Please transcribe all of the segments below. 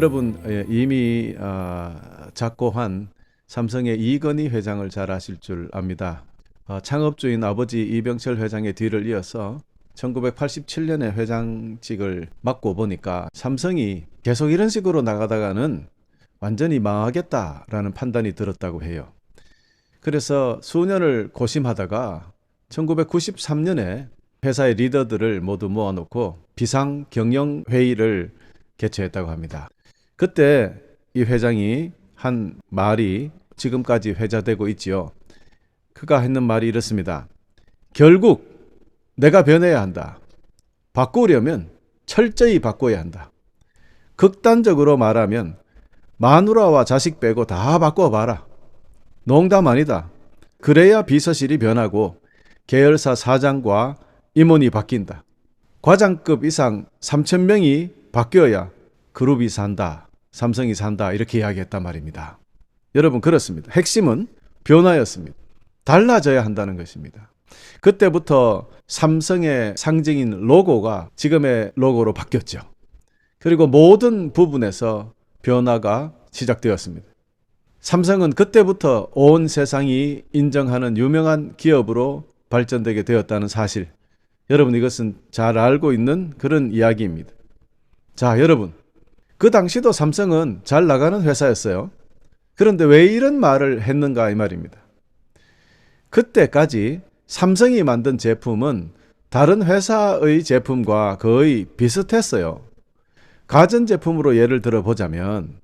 여러분 이미 작고한 삼성의 이건희 회장을 잘 아실 줄 압니다. 창업주인 아버지 이병철 회장의 뒤를 이어서 1987년에 회장직을 맡고 보니까 삼성이 계속 이런 식으로 나가다가는 완전히 망하겠다라는 판단이 들었다고 해요. 그래서 수년을 고심하다가 1993년에 회사의 리더들을 모두 모아놓고 비상경영회의를 개최했다고 합니다. 그때 이 회장이 한 말이 지금까지 회자되고 있지요. 그가 했는 말이 이렇습니다. 결국 내가 변해야 한다. 바꾸려면 철저히 바꿔야 한다. 극단적으로 말하면 마누라와 자식 빼고 다 바꿔봐라. 농담 아니다. 그래야 비서실이 변하고 계열사 사장과 임원이 바뀐다. 과장급 이상 3,000명이 바뀌어야 그룹이 산다. 삼성이 산다. 이렇게 이야기했단 말입니다. 여러분 그렇습니다. 핵심은 변화였습니다. 달라져야 한다는 것입니다. 그때부터 삼성의 상징인 로고가 지금의 로고로 바뀌었죠. 그리고 모든 부분에서 변화가 시작되었습니다. 삼성은 그때부터 온 세상이 인정하는 유명한 기업으로 발전되게 되었다는 사실, 여러분 이것은 잘 알고 있는 그런 이야기입니다. 자, 여러분 그 당시도 삼성은 잘 나가는 회사였어요. 그런데 왜 이런 말을 했는가 이 말입니다. 그때까지 삼성이 만든 제품은 다른 회사의 제품과 거의 비슷했어요. 가전제품으로 예를 들어 보자면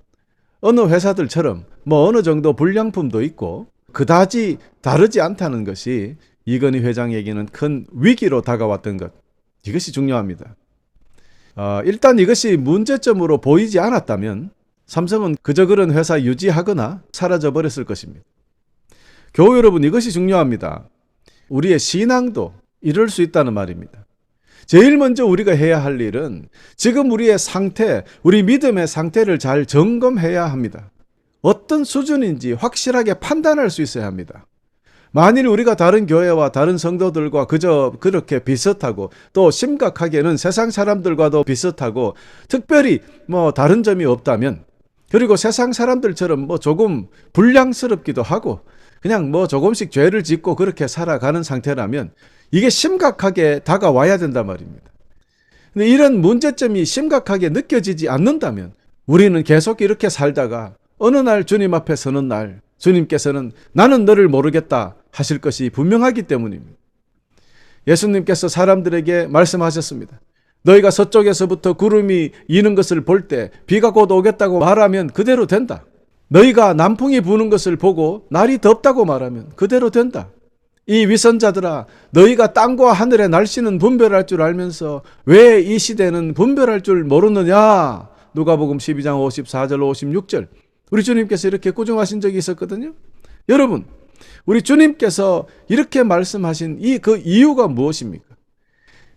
어느 회사들처럼 어느 정도 불량품도 있고 그다지 다르지 않다는 것이 이건희 회장에게는 큰 위기로 다가왔던 것, 이것이 중요합니다. 일단 이것이 문제점으로 보이지 않았다면 삼성은 그저 그런 회사 유지하거나 사라져 버렸을 것입니다. 교우 여러분, 이것이 중요합니다. 우리의 신앙도 이럴 수 있다는 말입니다. 제일 먼저 우리가 해야 할 일은 지금 우리의 상태, 우리 믿음의 상태를 잘 점검해야 합니다. 어떤 수준인지 확실하게 판단할 수 있어야 합니다. 만일 우리가 다른 교회와 다른 성도들과 그저 그렇게 비슷하고 또 심각하게는 세상 사람들과도 비슷하고 특별히 다른 점이 없다면, 그리고 세상 사람들처럼 조금 불량스럽기도 하고 그냥 조금씩 죄를 짓고 그렇게 살아가는 상태라면 이게 심각하게 다가와야 된단 말입니다. 근데 이런 문제점이 심각하게 느껴지지 않는다면 우리는 계속 이렇게 살다가 어느 날 주님 앞에 서는 날 주님께서는 나는 너를 모르겠다 하실 것이 분명하기 때문입니다. 예수님께서 사람들에게 말씀하셨습니다. 너희가 서쪽에서부터 구름이 이는 것을 볼 때 비가 곧 오겠다고 말하면 그대로 된다. 너희가 남풍이 부는 것을 보고 날이 덥다고 말하면 그대로 된다. 이 위선자들아, 너희가 땅과 하늘의 날씨는 분별할 줄 알면서 왜 이 시대는 분별할 줄 모르느냐. 누가복음 12장 54절 56절. 우리 주님께서 이렇게 꾸중하신 적이 있었거든요. 여러분, 우리 주님께서 이렇게 말씀하신 그 이유가 무엇입니까?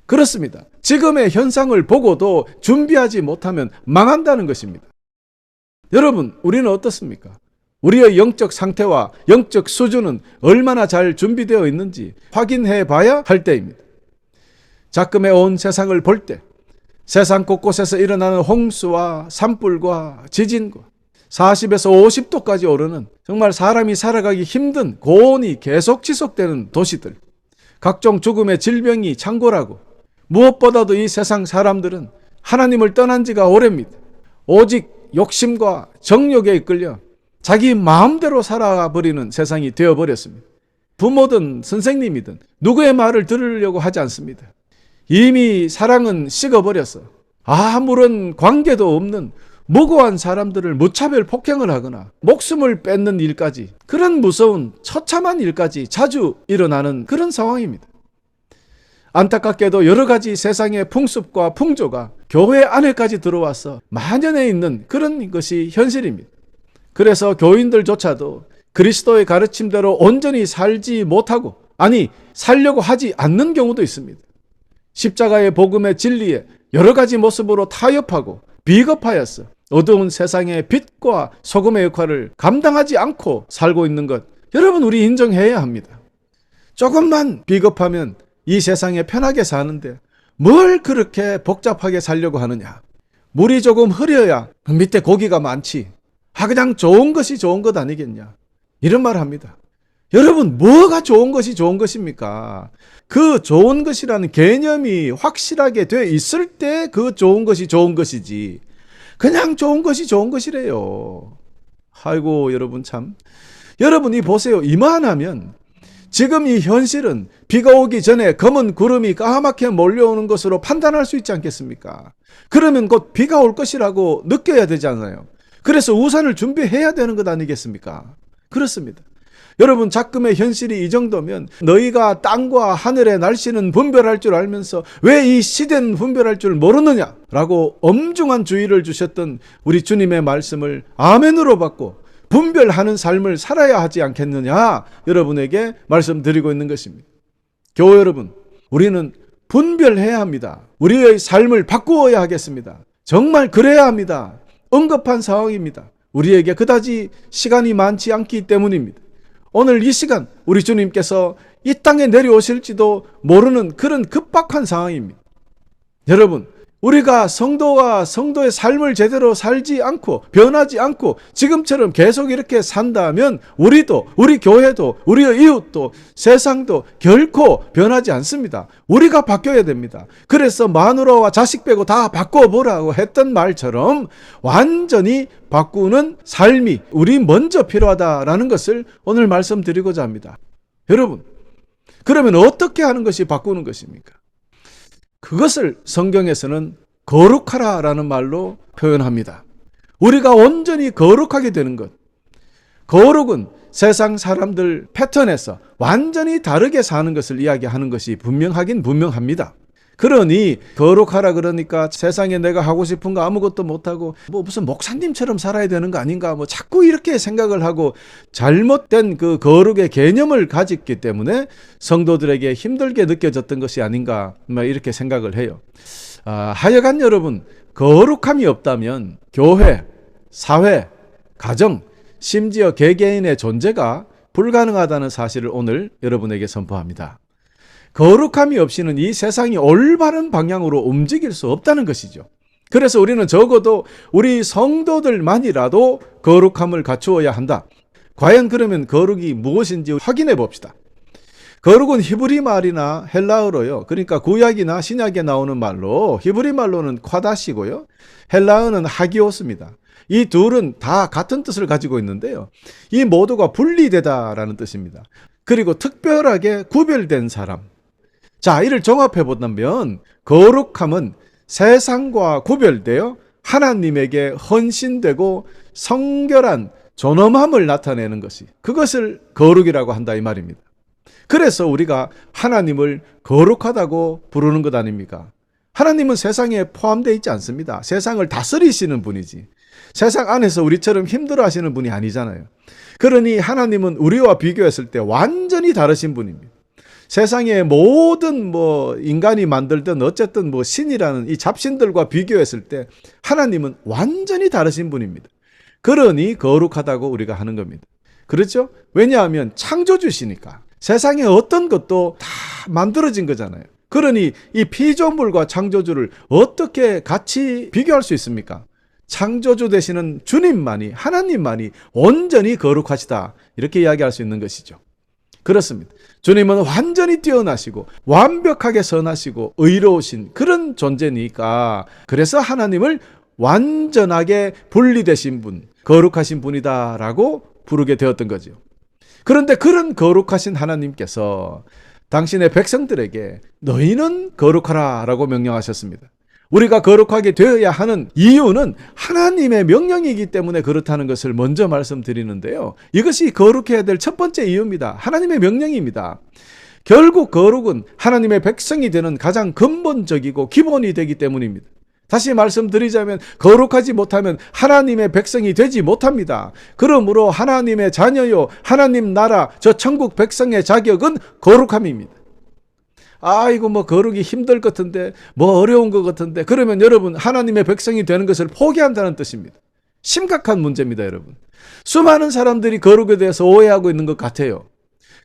그렇습니다. 지금의 현상을 보고도 준비하지 못하면 망한다는 것입니다. 여러분, 우리는 어떻습니까? 우리의 영적 상태와 영적 수준은 얼마나 잘 준비되어 있는지 확인해 봐야 할 때입니다. 작금의 온 세상을 볼 때 세상 곳곳에서 일어나는 홍수와 산불과 지진과 40에서 50도까지 오르는 정말 사람이 살아가기 힘든 고온이 계속 지속되는 도시들, 각종 죽음의 질병이 창궐하고, 무엇보다도 이 세상 사람들은 하나님을 떠난 지가 오래입니다. 오직 욕심과 정욕에 이끌려 자기 마음대로 살아버리는 세상이 되어버렸습니다. 부모든 선생님이든 누구의 말을 들으려고 하지 않습니다. 이미 사랑은 식어버렸어. 아무런 관계도 없는 무고한 사람들을 무차별 폭행을 하거나 목숨을 뺏는 일까지, 그런 무서운 처참한 일까지 자주 일어나는 그런 상황입니다. 안타깝게도 여러 가지 세상의 풍습과 풍조가 교회 안에까지 들어와서 만연해 있는 그런 것이 현실입니다. 그래서 교인들조차도 그리스도의 가르침대로 온전히 살지 못하고, 아니 살려고 하지 않는 경우도 있습니다. 십자가의 복음의 진리에 여러 가지 모습으로 타협하고 비겁하여서 어두운 세상의 빛과 소금의 역할을 감당하지 않고 살고 있는 것, 여러분 우리 인정해야 합니다. 조금만 비겁하면 이 세상에 편하게 사는데 뭘 그렇게 복잡하게 살려고 하느냐. 물이 조금 흐려야 밑에 고기가 많지. 그냥 좋은 것이 좋은 것 아니겠냐. 이런 말 합니다. 여러분, 뭐가 좋은 것이 좋은 것입니까? 그 좋은 것이라는 개념이 확실하게 돼 있을 때 그 좋은 것이 좋은 것이지. 그냥 좋은 것이 좋은 것이래요. 아이고, 여러분 참. 여러분이 보세요. 이만하면 지금 이 현실은 비가 오기 전에 검은 구름이 까맣게 몰려오는 것으로 판단할 수 있지 않겠습니까? 그러면 곧 비가 올 것이라고 느껴야 되잖아요. 그래서 우산을 준비해야 되는 것 아니겠습니까? 그렇습니다. 여러분, 작금의 현실이 이 정도면 너희가 땅과 하늘의 날씨는 분별할 줄 알면서 왜 이 시대는 분별할 줄 모르느냐라고 엄중한 주의를 주셨던 우리 주님의 말씀을 아멘으로 받고 분별하는 삶을 살아야 하지 않겠느냐, 여러분에게 말씀드리고 있는 것입니다. 교회 여러분, 우리는 분별해야 합니다. 우리의 삶을 바꾸어야 하겠습니다. 정말 그래야 합니다. 응급한 상황입니다. 우리에게 그다지 시간이 많지 않기 때문입니다. 오늘 이 시간 우리 주님께서 이 땅에 내려오실지도 모르는 그런 급박한 상황입니다. 여러분, 우리가 성도가 성도의 삶을 제대로 살지 않고 변하지 않고 지금처럼 계속 이렇게 산다면 우리도, 우리 교회도, 우리의 이웃도, 세상도 결코 변하지 않습니다. 우리가 바뀌어야 됩니다. 그래서 마누라와 자식 빼고 다 바꿔보라고 했던 말처럼 완전히 바꾸는 삶이 우리 먼저 필요하다라는 것을 오늘 말씀드리고자 합니다. 여러분, 그러면 어떻게 하는 것이 바꾸는 것입니까? 그것을 성경에서는 거룩하라라는 말로 표현합니다. 우리가 온전히 거룩하게 되는 것. 거룩은 세상 사람들 패턴에서 완전히 다르게 사는 것을 이야기하는 것이 분명하긴 분명합니다. 그러니 거룩하라 그러니까 세상에 내가 하고 싶은 거 아무것도 못하고 무슨 목사님처럼 살아야 되는 거 아닌가 자꾸 이렇게 생각을 하고 잘못된 그 거룩의 개념을 가졌기 때문에 성도들에게 힘들게 느껴졌던 것이 아닌가 이렇게 생각을 해요. 하여간 여러분, 거룩함이 없다면 교회, 사회, 가정, 심지어 개개인의 존재가 불가능하다는 사실을 오늘 여러분에게 선포합니다. 거룩함이 없이는 이 세상이 올바른 방향으로 움직일 수 없다는 것이죠. 그래서 우리는 적어도 우리 성도들만이라도 거룩함을 갖추어야 한다. 과연 그러면 거룩이 무엇인지 확인해 봅시다. 거룩은 히브리 말이나 헬라어로요. 그러니까 구약이나 신약에 나오는 말로 히브리 말로는 콰다시고요. 헬라어는 하기오스입니다. 이 둘은 다 같은 뜻을 가지고 있는데요. 이 모두가 분리되다라는 뜻입니다. 그리고 특별하게 구별된 사람. 자, 이를 종합해 본다면 거룩함은 세상과 구별되어 하나님에게 헌신되고 성결한 존엄함을 나타내는 것이, 그것을 거룩이라고 한다 이 말입니다. 그래서 우리가 하나님을 거룩하다고 부르는 것 아닙니까? 하나님은 세상에 포함되어 있지 않습니다. 세상을 다스리시는 분이지. 세상 안에서 우리처럼 힘들어 하시는 분이 아니잖아요. 그러니 하나님은 우리와 비교했을 때 완전히 다르신 분입니다. 세상의 모든 인간이 만들던 어쨌든 신이라는 이 잡신들과 비교했을 때 하나님은 완전히 다르신 분입니다. 그러니 거룩하다고 우리가 하는 겁니다. 그렇죠? 왜냐하면 창조주시니까. 세상에 어떤 것도 다 만들어진 거잖아요. 그러니 이 피조물과 창조주를 어떻게 같이 비교할 수 있습니까? 창조주 되시는 주님만이, 하나님만이 온전히 거룩하시다, 이렇게 이야기할 수 있는 것이죠. 그렇습니다. 주님은 완전히 뛰어나시고 완벽하게 선하시고 의로우신 그런 존재니까, 그래서 하나님을 완전하게 분리되신 분, 거룩하신 분이다라고 부르게 되었던 거죠. 그런데 그런 거룩하신 하나님께서 당신의 백성들에게 너희는 거룩하라라고 명령하셨습니다. 우리가 거룩하게 되어야 하는 이유는 하나님의 명령이기 때문에 그렇다는 것을 먼저 말씀드리는데요. 이것이 거룩해야 될 첫 번째 이유입니다. 하나님의 명령입니다. 결국 거룩은 하나님의 백성이 되는 가장 근본적이고 기본이 되기 때문입니다. 다시 말씀드리자면 거룩하지 못하면 하나님의 백성이 되지 못합니다. 그러므로 하나님의 자녀요, 하나님 나라, 저 천국 백성의 자격은 거룩함입니다. 이거 거룩이 힘들 것 같은데, 어려운 것 같은데, 그러면 여러분 하나님의 백성이 되는 것을 포기한다는 뜻입니다. 심각한 문제입니다, 여러분. 수많은 사람들이 거룩에 대해서 오해하고 있는 것 같아요.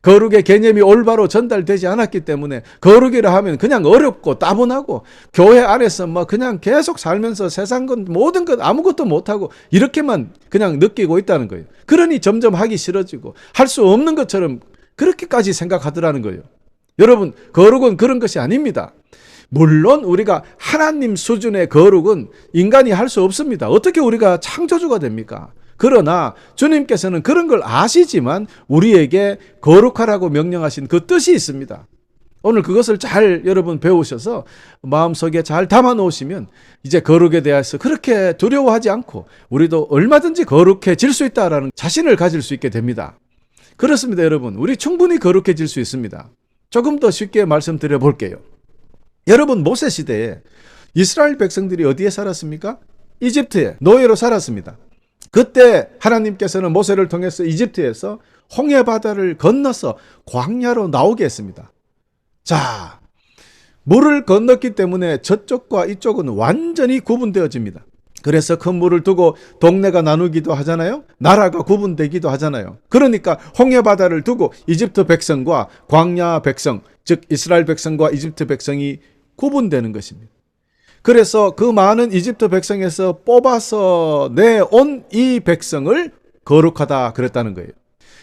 거룩의 개념이 올바로 전달되지 않았기 때문에 거룩이라 하면 그냥 어렵고 따분하고 교회 안에서 뭐 그냥 계속 살면서 세상 건 모든 것 아무것도 못하고 이렇게만 그냥 느끼고 있다는 거예요. 그러니 점점 하기 싫어지고 할 수 없는 것처럼 그렇게까지 생각하더라는 거예요. 여러분, 거룩은 그런 것이 아닙니다. 물론 우리가 하나님 수준의 거룩은 인간이 할 수 없습니다. 어떻게 우리가 창조주가 됩니까? 그러나 주님께서는 그런 걸 아시지만 우리에게 거룩하라고 명령하신 그 뜻이 있습니다. 오늘 그것을 잘 여러분 배우셔서 마음속에 잘 담아 놓으시면 이제 거룩에 대해서 그렇게 두려워하지 않고 우리도 얼마든지 거룩해질 수 있다라는 자신을 가질 수 있게 됩니다. 그렇습니다, 여러분. 우리 충분히 거룩해질 수 있습니다. 조금 더 쉽게 말씀드려 볼게요. 여러분, 모세 시대에 이스라엘 백성들이 어디에 살았습니까? 이집트에 노예로 살았습니다. 그때 하나님께서는 모세를 통해서 이집트에서 홍해 바다를 건너서 광야로 나오게 했습니다. 자, 물을 건넜기 때문에 저쪽과 이쪽은 완전히 구분되어집니다. 그래서 큰 물을 두고 동네가 나누기도 하잖아요. 나라가 구분되기도 하잖아요. 그러니까 홍해 바다를 두고 이집트 백성과 광야 백성, 즉 이스라엘 백성과 이집트 백성이 구분되는 것입니다. 그래서 그 많은 이집트 백성에서 뽑아서 내온 이 백성을 거룩하다 그랬다는 거예요.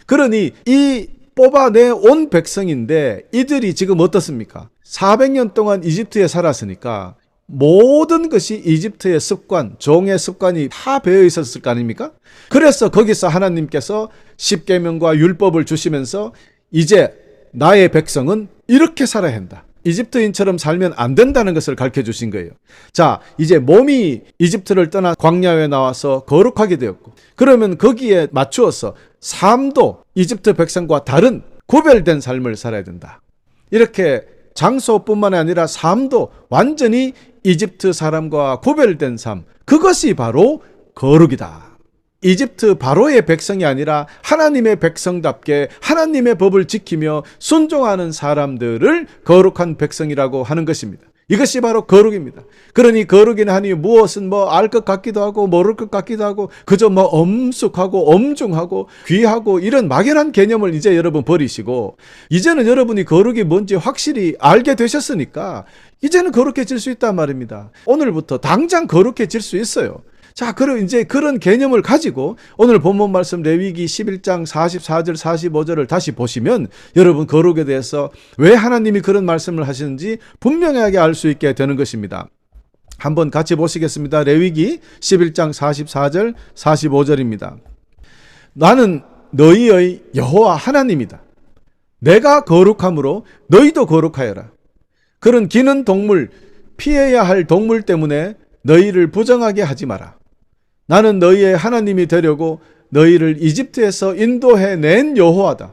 그러니 이 뽑아내온 백성인데 이들이 지금 어떻습니까? 400년 동안 이집트에 살았으니까 모든 것이 이집트의 습관, 종의 습관이 다 배어 있었을 거 아닙니까? 그래서 거기서 하나님께서 십계명과 율법을 주시면서 이제 나의 백성은 이렇게 살아야 한다. 이집트인처럼 살면 안 된다는 것을 가르쳐 주신 거예요. 자, 이제 몸이 이집트를 떠나 광야에 나와서 거룩하게 되었고, 그러면 거기에 맞추어서 삶도 이집트 백성과 다른 구별된 삶을 살아야 된다. 이렇게 장소뿐만 아니라 삶도 완전히 이집트 사람과 구별된 삶, 그것이 바로 거룩이다. 이집트 바로의 백성이 아니라 하나님의 백성답게 하나님의 법을 지키며 순종하는 사람들을 거룩한 백성이라고 하는 것입니다. 이것이 바로 거룩입니다. 그러니 거룩이나 하니 무엇은 알 것 같기도 하고 모를 것 같기도 하고 그저 엄숙하고 엄중하고 귀하고 이런 막연한 개념을 이제 여러분 버리시고 이제는 여러분이 거룩이 뭔지 확실히 알게 되셨으니까 이제는 거룩해질 수 있단 말입니다. 오늘부터 당장 거룩해질 수 있어요. 자, 그럼 이제 그런 개념을 가지고 오늘 본문 말씀 레위기 11장 44절 45절을 다시 보시면 여러분 거룩에 대해서 왜 하나님이 그런 말씀을 하시는지 분명하게 알 수 있게 되는 것입니다. 한번 같이 보시겠습니다. 레위기 11장 44절 45절입니다. 나는 너희의 여호와 하나님이다. 내가 거룩함으로 너희도 거룩하여라. 그런 기는 동물, 피해야 할 동물 때문에 너희를 부정하게 하지 마라. 나는 너희의 하나님이 되려고 너희를 이집트에서 인도해낸 여호와다.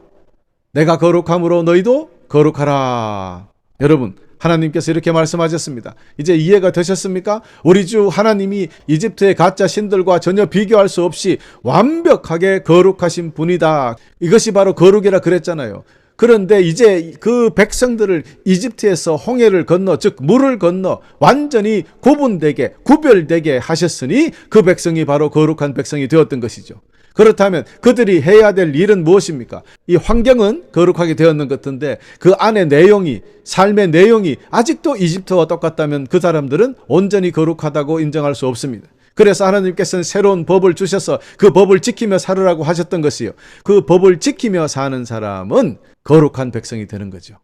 내가 거룩함으로 너희도 거룩하라. 여러분, 하나님께서 이렇게 말씀하셨습니다. 이제 이해가 되셨습니까? 우리 주 하나님이 이집트의 가짜 신들과 전혀 비교할 수 없이 완벽하게 거룩하신 분이다. 이것이 바로 거룩이라 그랬잖아요. 그런데 이제 그 백성들을 이집트에서 홍해를 건너, 즉 물을 건너 완전히 구분되게 구별되게 하셨으니 그 백성이 바로 거룩한 백성이 되었던 것이죠. 그렇다면 그들이 해야 될 일은 무엇입니까? 이 환경은 거룩하게 되었는 것 같은데 그 안의 내용이, 삶의 내용이 아직도 이집트와 똑같다면 그 사람들은 온전히 거룩하다고 인정할 수 없습니다. 그래서 하나님께서는 새로운 법을 주셔서 그 법을 지키며 살으라고 하셨던 것이요. 그 법을 지키며 사는 사람은 거룩한 백성이 되는 거죠.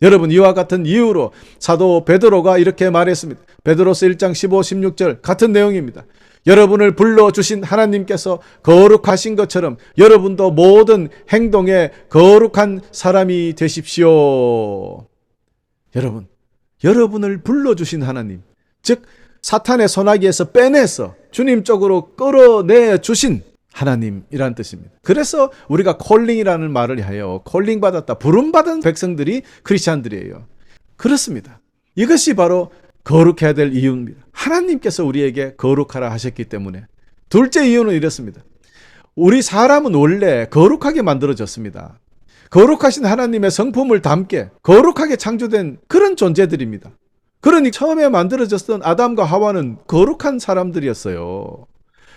여러분, 이와 같은 이유로 사도 베드로가 이렇게 말했습니다. 베드로서 1장 15, 16절 같은 내용입니다. 여러분을 불러주신 하나님께서 거룩하신 것처럼 여러분도 모든 행동에 거룩한 사람이 되십시오. 여러분, 여러분을 불러주신 하나님, 즉 사탄의 소나기에서 빼내서 주님 쪽으로 끌어내 주신 하나님이라는 뜻입니다. 그래서 우리가 콜링이라는 말을 하여 콜링 받았다, 부름 받은 백성들이 크리스찬들이에요. 그렇습니다. 이것이 바로 거룩해야 될 이유입니다. 하나님께서 우리에게 거룩하라 하셨기 때문에. 둘째 이유는 이렇습니다. 우리 사람은 원래 거룩하게 만들어졌습니다. 거룩하신 하나님의 성품을 담게 거룩하게 창조된 그런 존재들입니다. 그러니 처음에 만들어졌던 아담과 하와는 거룩한 사람들이었어요.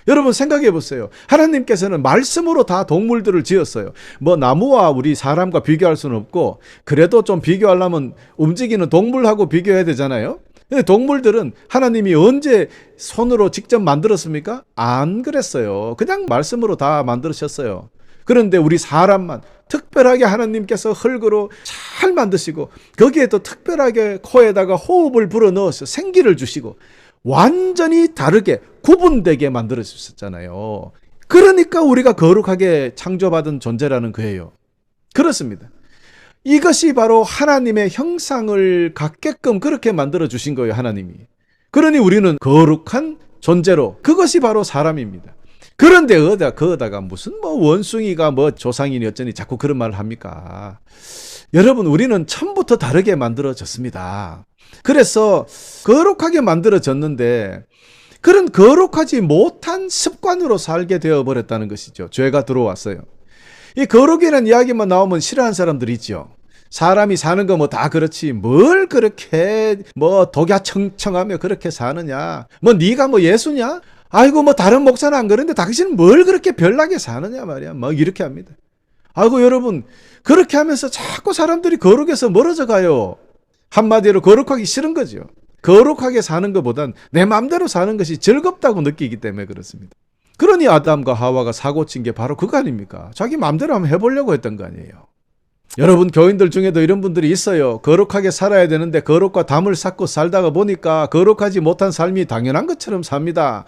여러분 생각해 보세요. 하나님께서는 말씀으로 다 동물들을 지었어요. 뭐 나무와 우리 사람과 비교할 수는 없고, 그래도 좀 비교하려면 움직이는 동물하고 비교해야 되잖아요. 근데 동물들은 하나님이 언제 손으로 직접 만들었습니까? 안 그랬어요. 그냥 말씀으로 다 만들으셨어요. 그런데 우리 사람만 특별하게 하나님께서 흙으로 잘 만드시고, 거기에 또 특별하게 코에다가 호흡을 불어넣어서 생기를 주시고 완전히 다르게 구분되게 만들어 주셨잖아요. 그러니까 우리가 거룩하게 창조받은 존재라는 거예요. 그렇습니다. 이것이 바로 하나님의 형상을 갖게끔 그렇게 만들어 주신 거예요, 하나님이. 그러니 우리는 거룩한 존재로, 그것이 바로 사람입니다. 그런데 거기다가 무슨 뭐 원숭이가 뭐 조상이니 어쩌니 자꾸 그런 말을 합니까? 여러분, 우리는 처음부터 다르게 만들어졌습니다. 그래서 거룩하게 만들어졌는데, 그런 거룩하지 못한 습관으로 살게 되어버렸다는 것이죠. 죄가 들어왔어요. 이 거룩이라는 이야기만 나오면 싫어하는 사람들이 있죠. 사람이 사는 거 뭐 다 그렇지, 뭘 그렇게 뭐 독야청청하며 그렇게 사느냐, 뭐 네가 뭐 예수냐, 아이고 뭐 다른 목사는 안 그런데 당신은 뭘 그렇게 별나게 사느냐 말이야, 뭐 이렇게 합니다. 아이고 여러분, 그렇게 하면서 자꾸 사람들이 거룩에서 멀어져 가요. 한마디로 거룩하기 싫은 거죠. 거룩하게 사는 것보단 내 마음대로 사는 것이 즐겁다고 느끼기 때문에 그렇습니다. 그러니 아담과 하와가 사고 친 게 바로 그거 아닙니까? 자기 마음대로 한번 해보려고 했던 거 아니에요. 여러분, 교인들 중에도 이런 분들이 있어요. 거룩하게 살아야 되는데 거룩과 담을 쌓고 살다가 보니까 거룩하지 못한 삶이 당연한 것처럼 삽니다.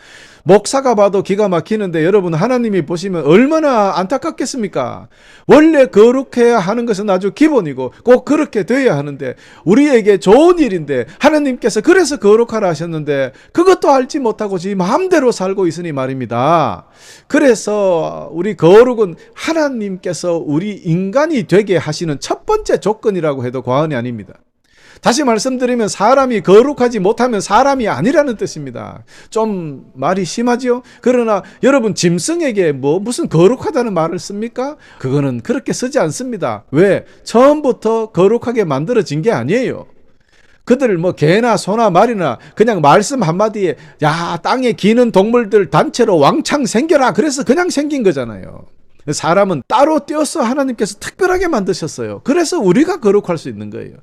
목사가 봐도 기가 막히는데 여러분, 하나님이 보시면 얼마나 안타깝겠습니까? 원래 거룩해야 하는 것은 아주 기본이고 꼭 그렇게 돼야 하는데, 우리에게 좋은 일인데 하나님께서 그래서 거룩하라 하셨는데 그것도 알지 못하고 지 마음대로 살고 있으니 말입니다. 그래서 우리 거룩은 하나님께서 우리 인간이 되게 하시는 첫 번째 조건이라고 해도 과언이 아닙니다. 다시 말씀드리면 사람이 거룩하지 못하면 사람이 아니라는 뜻입니다. 좀 말이 심하죠? 그러나 여러분, 짐승에게 뭐 무슨 거룩하다는 말을 씁니까? 그거는 그렇게 쓰지 않습니다. 왜? 처음부터 거룩하게 만들어진 게 아니에요. 그들 뭐 개나 소나 말이나 그냥 말씀 한마디에 야, 땅에 기는 동물들 단체로 왕창 생겨라, 그래서 그냥 생긴 거잖아요. 사람은 따로 떼어서 하나님께서 특별하게 만드셨어요. 그래서 우리가 거룩할 수 있는 거예요.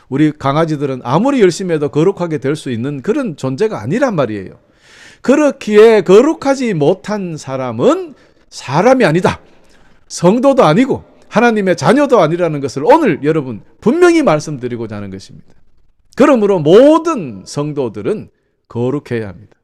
우리 강아지들은 아무리 열심히 해도 거룩하게 될 수 있는 그런 존재가 아니란 말이에요. 그렇기에 거룩하지 못한 사람은 사람이 아니다, 성도도 아니고 하나님의 자녀도 아니라는 것을 오늘 여러분 분명히 말씀드리고자 하는 것입니다. 그러므로 모든 성도들은 거룩해야 합니다.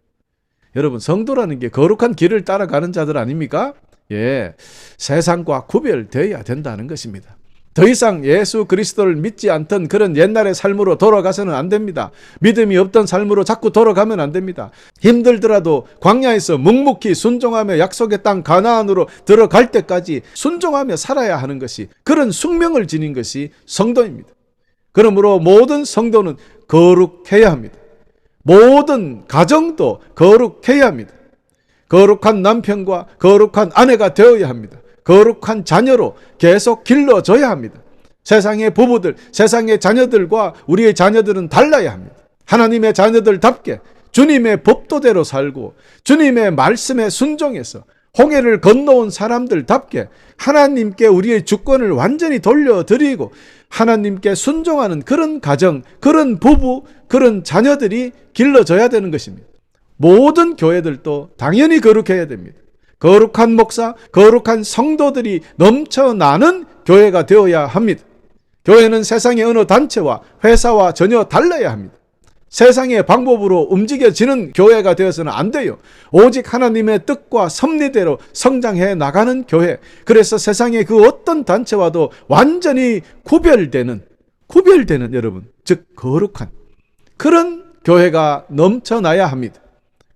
여러분, 성도라는 게 거룩한 길을 따라가는 자들 아닙니까? 예, 세상과 구별되어야 된다는 것입니다. 더 이상 예수 그리스도를 믿지 않던 그런 옛날의 삶으로 돌아가서는 안 됩니다. 믿음이 없던 삶으로 자꾸 돌아가면 안 됩니다. 힘들더라도 광야에서 묵묵히 순종하며 약속의 땅 가나안으로 들어갈 때까지 순종하며 살아야 하는 것이, 그런 숙명을 지닌 것이 성도입니다. 그러므로 모든 성도는 거룩해야 합니다. 모든 가정도 거룩해야 합니다. 거룩한 남편과 거룩한 아내가 되어야 합니다. 거룩한 자녀로 계속 길러줘야 합니다. 세상의 부부들, 세상의 자녀들과 우리의 자녀들은 달라야 합니다. 하나님의 자녀들답게 주님의 법도대로 살고 주님의 말씀에 순종해서 홍해를 건너온 사람들답게 하나님께 우리의 주권을 완전히 돌려드리고 하나님께 순종하는 그런 가정, 그런 부부, 그런 자녀들이 길러져야 되는 것입니다. 모든 교회들도 당연히 거룩해야 됩니다. 거룩한 목사, 거룩한 성도들이 넘쳐나는 교회가 되어야 합니다. 교회는 세상의 어느 단체와 회사와 전혀 달라야 합니다. 세상의 방법으로 움직여지는 교회가 되어서는 안 돼요. 오직 하나님의 뜻과 섭리대로 성장해 나가는 교회. 그래서 세상의 그 어떤 단체와도 완전히 구별되는 여러분, 즉 거룩한 그런 교회가 넘쳐나야 합니다.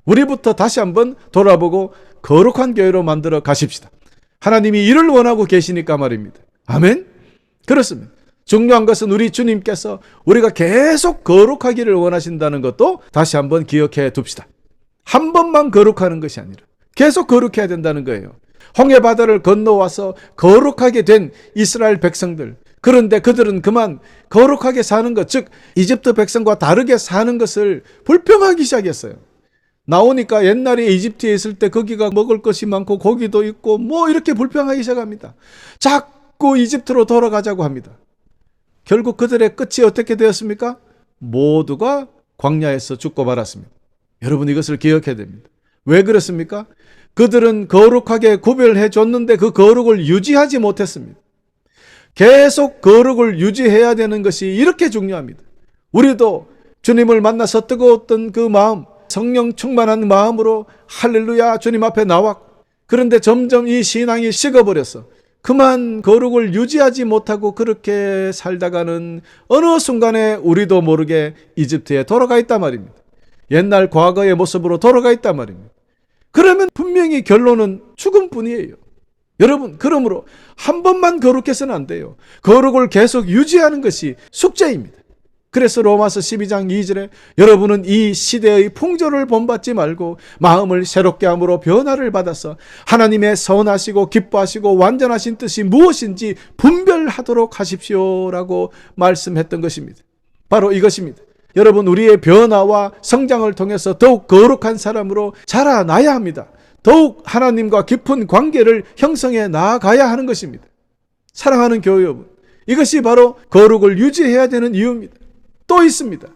우리부터 다시 한번 돌아보고 거룩한 교회로 만들어 가십시다. 하나님이 이를 원하고 계시니까 말입니다. 아멘? 그렇습니다. 중요한 것은 우리 주님께서 우리가 계속 거룩하기를 원하신다는 것도 다시 한번 기억해 둡시다. 한 번만 거룩하는 것이 아니라 계속 거룩해야 된다는 거예요. 홍해 바다를 건너와서 거룩하게 된 이스라엘 백성들, 그런데 그들은 그만 거룩하게 사는 것, 즉 이집트 백성과 다르게 사는 것을 불평하기 시작했어요. 나오니까 옛날에 이집트에 있을 때 거기가 먹을 것이 많고 고기도 있고 뭐 이렇게 불평하기 시작합니다. 자꾸 이집트로 돌아가자고 합니다. 결국 그들의 끝이 어떻게 되었습니까? 모두가 광야에서 죽고 말았습니다. 여러분, 이것을 기억해야 됩니다. 왜 그렇습니까? 그들은 거룩하게 구별해 줬는데 그 거룩을 유지하지 못했습니다. 계속 거룩을 유지해야 되는 것이 이렇게 중요합니다. 우리도 주님을 만나서 뜨거웠던 그 마음, 성령 충만한 마음으로 할렐루야 주님 앞에 나왔고, 그런데 점점 이 신앙이 식어버렸어. 그만 거룩을 유지하지 못하고 그렇게 살다가는 어느 순간에 우리도 모르게 이집트에 돌아가 있단 말입니다. 옛날 과거의 모습으로 돌아가 있단 말입니다. 그러면 분명히 결론은 죽음뿐이에요. 여러분, 그러므로 한 번만 거룩해서는 안 돼요. 거룩을 계속 유지하는 것이 숙제입니다. 그래서 로마서 12장 2절에 여러분은 이 시대의 풍조를 본받지 말고 마음을 새롭게 함으로 변화를 받아서 하나님의 선하시고 기뻐하시고 완전하신 뜻이 무엇인지 분별하도록 하십시오라고 말씀했던 것입니다. 바로 이것입니다. 여러분, 우리의 변화와 성장을 통해서 더욱 거룩한 사람으로 자라나야 합니다. 더욱 하나님과 깊은 관계를 형성해 나아가야 하는 것입니다. 사랑하는 교회 여러분, 이것이 바로 거룩을 유지해야 되는 이유입니다. 또 있습니다.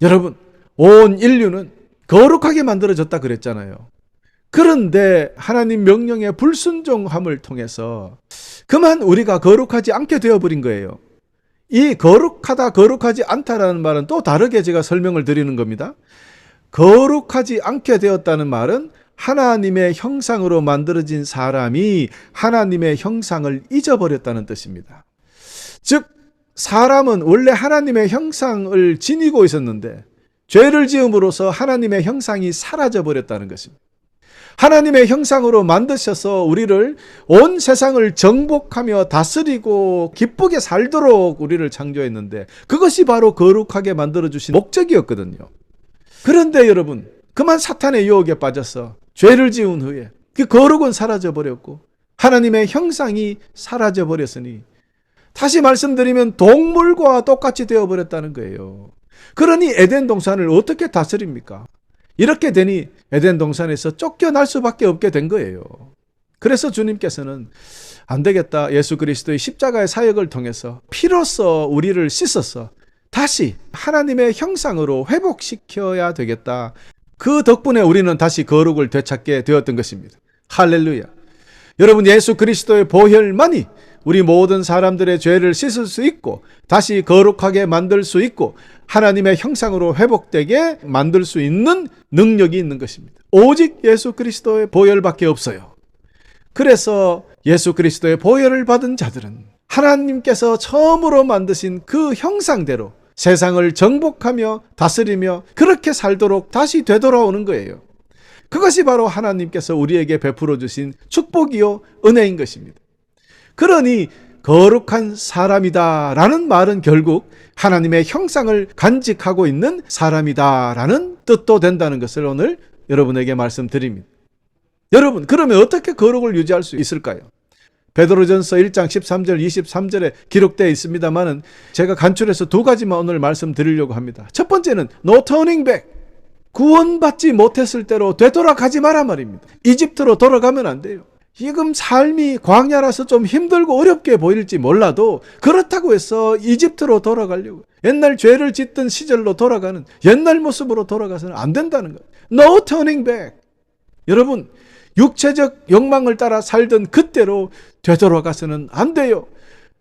여러분, 온 인류는 거룩하게 만들어졌다 그랬잖아요. 그런데 하나님 명령에 불순종함을 통해서 그만 우리가 거룩하지 않게 되어버린 거예요. 이 거룩하다, 거룩하지 않다라는 말은 또 다르게 제가 설명을 드리는 겁니다. 거룩하지 않게 되었다는 말은 하나님의 형상으로 만들어진 사람이 하나님의 형상을 잊어버렸다는 뜻입니다. 즉, 사람은 원래 하나님의 형상을 지니고 있었는데 죄를 지음으로써 하나님의 형상이 사라져 버렸다는 것입니다. 하나님의 형상으로 만드셔서 우리를 온 세상을 정복하며 다스리고 기쁘게 살도록 우리를 창조했는데 그것이 바로 거룩하게 만들어주신 목적이었거든요. 그런데 여러분, 그만 사탄의 유혹에 빠져서 죄를 지은 후에 그 거룩은 사라져 버렸고 하나님의 형상이 사라져 버렸으니 다시 말씀드리면 동물과 똑같이 되어버렸다는 거예요. 그러니 에덴 동산을 어떻게 다스립니까? 이렇게 되니 에덴 동산에서 쫓겨날 수밖에 없게 된 거예요. 그래서 주님께서는 안 되겠다. 예수 그리스도의 십자가의 사역을 통해서 피로써 우리를 씻어서 다시 하나님의 형상으로 회복시켜야 되겠다. 그 덕분에 우리는 다시 거룩을 되찾게 되었던 것입니다. 할렐루야. 여러분, 예수 그리스도의 보혈만이 우리 모든 사람들의 죄를 씻을 수 있고 다시 거룩하게 만들 수 있고 하나님의 형상으로 회복되게 만들 수 있는 능력이 있는 것입니다. 오직 예수 그리스도의 보혈밖에 없어요. 그래서 예수 그리스도의 보혈을 받은 자들은 하나님께서 처음으로 만드신 그 형상대로 세상을 정복하며 다스리며 그렇게 살도록 다시 되돌아오는 거예요. 그것이 바로 하나님께서 우리에게 베풀어 주신 축복이요 은혜인 것입니다. 그러니 거룩한 사람이다 라는 말은 결국 하나님의 형상을 간직하고 있는 사람이다 라는 뜻도 된다는 것을 오늘 여러분에게 말씀드립니다. 여러분, 그러면 어떻게 거룩을 유지할 수 있을까요? 베드로전서 1장 13절 23절에 기록되어 있습니다만은 제가 간추려서 두 가지만 오늘 말씀드리려고 합니다. 첫 번째는 No turning back. 구원받지 못했을 대로 되돌아가지 마라 말입니다. 이집트로 돌아가면 안 돼요. 지금 삶이 광야라서 좀 힘들고 어렵게 보일지 몰라도 그렇다고 해서 이집트로 돌아가려고 옛날 죄를 짓던 시절로 돌아가는 옛날 모습으로 돌아가서는 안 된다는 거예요. No turning back. 여러분, 육체적 욕망을 따라 살던 그때로 되돌아가서는 안 돼요.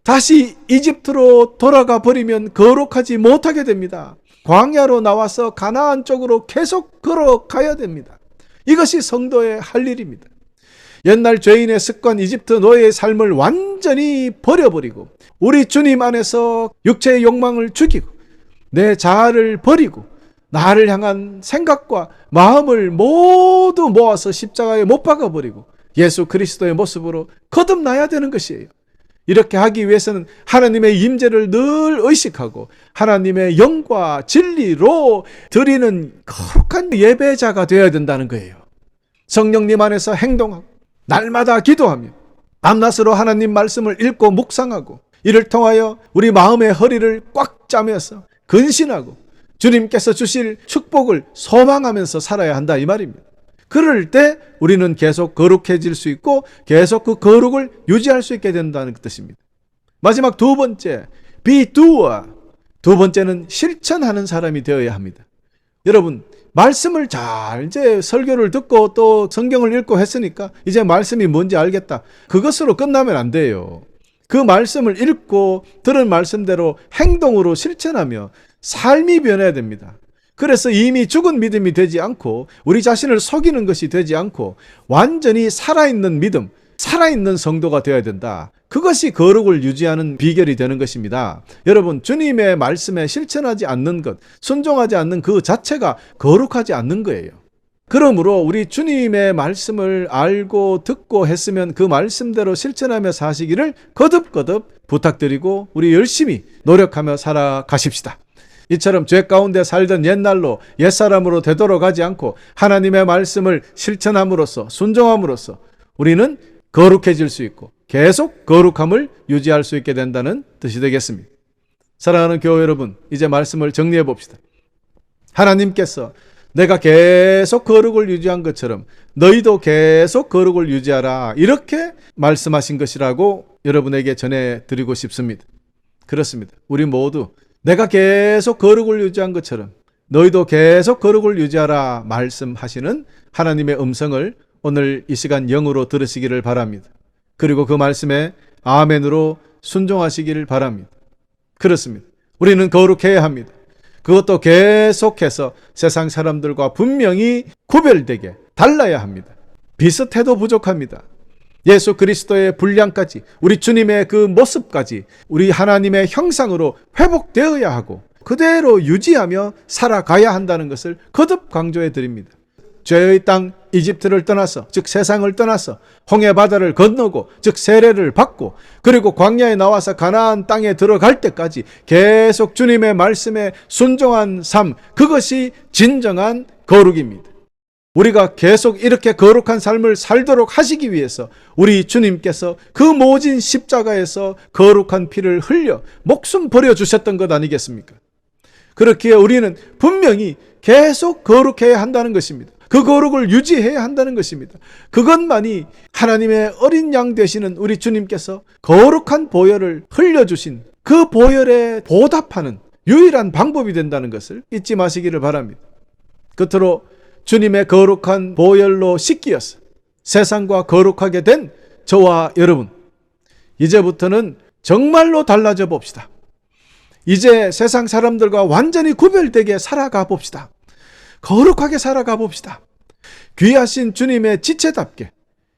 다시 이집트로 돌아가 버리면 거룩하지 못하게 됩니다. 광야로 나와서 가나안 쪽으로 계속 걸어가야 됩니다. 이것이 성도의 할 일입니다. 옛날 죄인의 습관 이집트 노예의 삶을 완전히 버려버리고 우리 주님 안에서 육체의 욕망을 죽이고 내 자아를 버리고 나를 향한 생각과 마음을 모두 모아서 십자가에 못 박아버리고 예수 그리스도의 모습으로 거듭나야 되는 것이에요. 이렇게 하기 위해서는 하나님의 임재를 늘 의식하고 하나님의 영과 진리로 드리는 거룩한 예배자가 되어야 된다는 거예요. 성령님 안에서 행동하고 날마다 기도하며 밤낮으로 하나님 말씀을 읽고 묵상하고 이를 통하여 우리 마음의 허리를 꽉 짜면서 근신하고 주님께서 주실 축복을 소망하면서 살아야 한다 이 말입니다. 그럴 때 우리는 계속 거룩해질 수 있고 계속 그 거룩을 유지할 수 있게 된다는 뜻입니다. 마지막 두 번째, be doer. 두 번째는 실천하는 사람이 되어야 합니다. 여러분, 말씀을 잘 이제 설교를 듣고 또 성경을 읽고 했으니까 이제 말씀이 뭔지 알겠다. 그것으로 끝나면 안 돼요. 그 말씀을 읽고 들은 말씀대로 행동으로 실천하며 삶이 변해야 됩니다. 그래서 이미 죽은 믿음이 되지 않고 우리 자신을 속이는 것이 되지 않고 완전히 살아있는 믿음, 살아있는 성도가 되어야 된다. 그것이 거룩을 유지하는 비결이 되는 것입니다. 여러분, 주님의 말씀에 실천하지 않는 것, 순종하지 않는 그 자체가 거룩하지 않는 거예요. 그러므로 우리 주님의 말씀을 알고 듣고 했으면 그 말씀대로 실천하며 사시기를 거듭거듭 부탁드리고 우리 열심히 노력하며 살아가십시다. 이처럼 죄 가운데 살던 옛날로 옛사람으로 되돌아가지 않고 하나님의 말씀을 실천함으로써 순종함으로써 우리는 거룩해질 수 있고 계속 거룩함을 유지할 수 있게 된다는 뜻이 되겠습니다. 사랑하는 교회 여러분, 이제 말씀을 정리해 봅시다. 하나님께서 내가 계속 거룩을 유지한 것처럼 너희도 계속 거룩을 유지하라 이렇게 말씀하신 것이라고 여러분에게 전해드리고 싶습니다. 그렇습니다. 우리 모두 내가 계속 거룩을 유지한 것처럼 너희도 계속 거룩을 유지하라 말씀하시는 하나님의 음성을 오늘 이 시간 영으로 들으시기를 바랍니다. 그리고 그 말씀에 아멘으로 순종하시기를 바랍니다. 그렇습니다. 우리는 거룩해야 합니다. 그것도 계속해서 세상 사람들과 분명히 구별되게 달라야 합니다. 비슷해도 부족합니다. 예수 그리스도의 분량까지, 우리 주님의 그 모습까지 우리 하나님의 형상으로 회복되어야 하고 그대로 유지하며 살아가야 한다는 것을 거듭 강조해 드립니다. 죄의 땅 이집트를 떠나서, 즉 세상을 떠나서 홍해 바다를 건너고, 즉 세례를 받고, 그리고 광야에 나와서 가나안 땅에 들어갈 때까지 계속 주님의 말씀에 순종한 삶, 그것이 진정한 거룩입니다. 우리가 계속 이렇게 거룩한 삶을 살도록 하시기 위해서 우리 주님께서 그 모진 십자가에서 거룩한 피를 흘려 목숨 버려주셨던 것 아니겠습니까? 그렇기에 우리는 분명히 계속 거룩해야 한다는 것입니다. 그 거룩을 유지해야 한다는 것입니다. 그것만이 하나님의 어린 양 되시는 우리 주님께서 거룩한 보혈을 흘려주신 그 보혈에 보답하는 유일한 방법이 된다는 것을 잊지 마시기를 바랍니다. 끝으로 주님의 거룩한 보혈로 씻기어서 세상과 거룩하게 된 저와 여러분, 이제부터는 정말로 달라져 봅시다. 이제 세상 사람들과 완전히 구별되게 살아가 봅시다. 거룩하게 살아가 봅시다. 귀하신 주님의 지체답게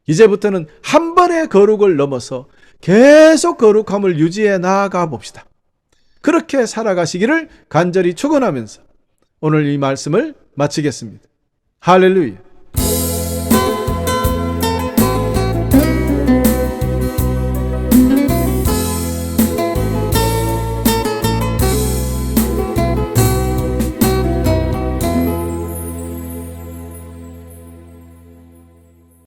이제부터는 한 번의 거룩을 넘어서 계속 거룩함을 유지해 나아가 봅시다. 그렇게 살아가시기를 간절히 축원하면서 오늘 이 말씀을 마치겠습니다. 할렐루야.